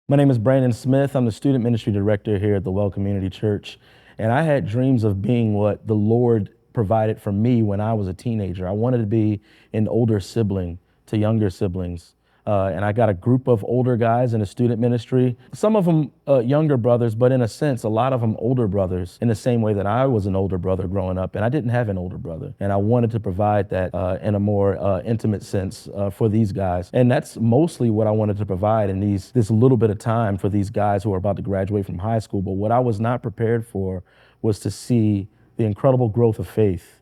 My name is Brandon Smith. I'm the student ministry director here at the Well Community Church. And I had dreams of being what the Lord provided for me when I was a teenager. I wanted to be an older sibling to younger siblings. And I got a group of older guys in the student ministry, some of them younger brothers, but in a sense, a lot of them older brothers in the same way that I was an older brother growing up. And I didn't have an older brother. And I wanted to provide that in a more intimate sense for these guys. And that's mostly what I wanted to provide in this little bit of time for these guys who are about to graduate from high school. But what I was not prepared for was to see the incredible growth of faith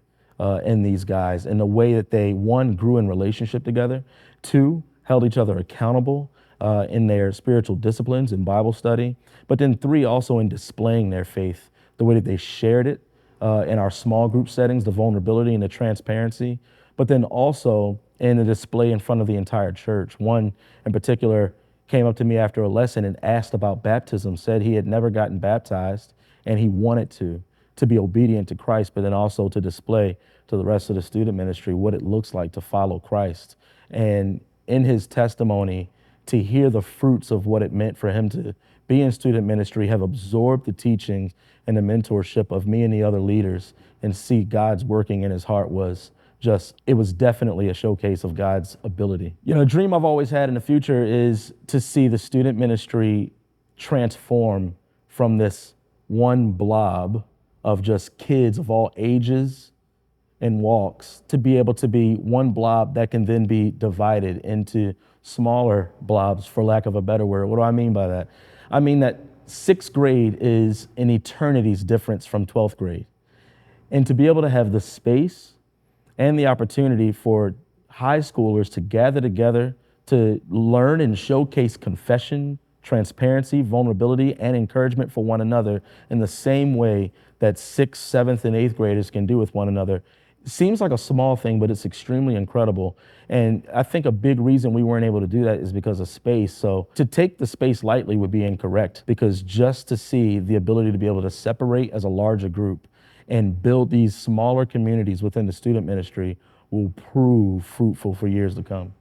in these guys and the way that they, one, grew in relationship together, two, held each other accountable in their spiritual disciplines and Bible study, but then three, also in displaying their faith, the way that they shared it in our small group settings, the vulnerability and the transparency, but then also in the display in front of the entire church. One in particular came up to me after a lesson and asked about baptism, said he had never gotten baptized and he wanted to be obedient to Christ, but then also to display to the rest of the student ministry what it looks like to follow Christ. And in his testimony, to hear the fruits of what it meant for him to be in student ministry, have absorbed the teachings and the mentorship of me and the other leaders, and see God's working in his heart it was definitely a showcase of God's ability. You know, a dream I've always had in the future is to see the student ministry transform from this one blob of just kids of all ages and walks to be able to be one blob that can then be divided into smaller blobs, for lack of a better word. What do I mean by that? I mean that sixth grade is an eternity's difference from 12th grade. And to be able to have the space and the opportunity for high schoolers to gather together to learn and showcase confession, transparency, vulnerability, and encouragement for one another in the same way that sixth, seventh, and eighth graders can do with one another. Seems like a small thing, but it's extremely incredible. And I think a big reason we weren't able to do that is because of space. So to take the space lightly would be incorrect, because just to see the ability to be able to separate as a larger group and build these smaller communities within the student ministry will prove fruitful for years to come.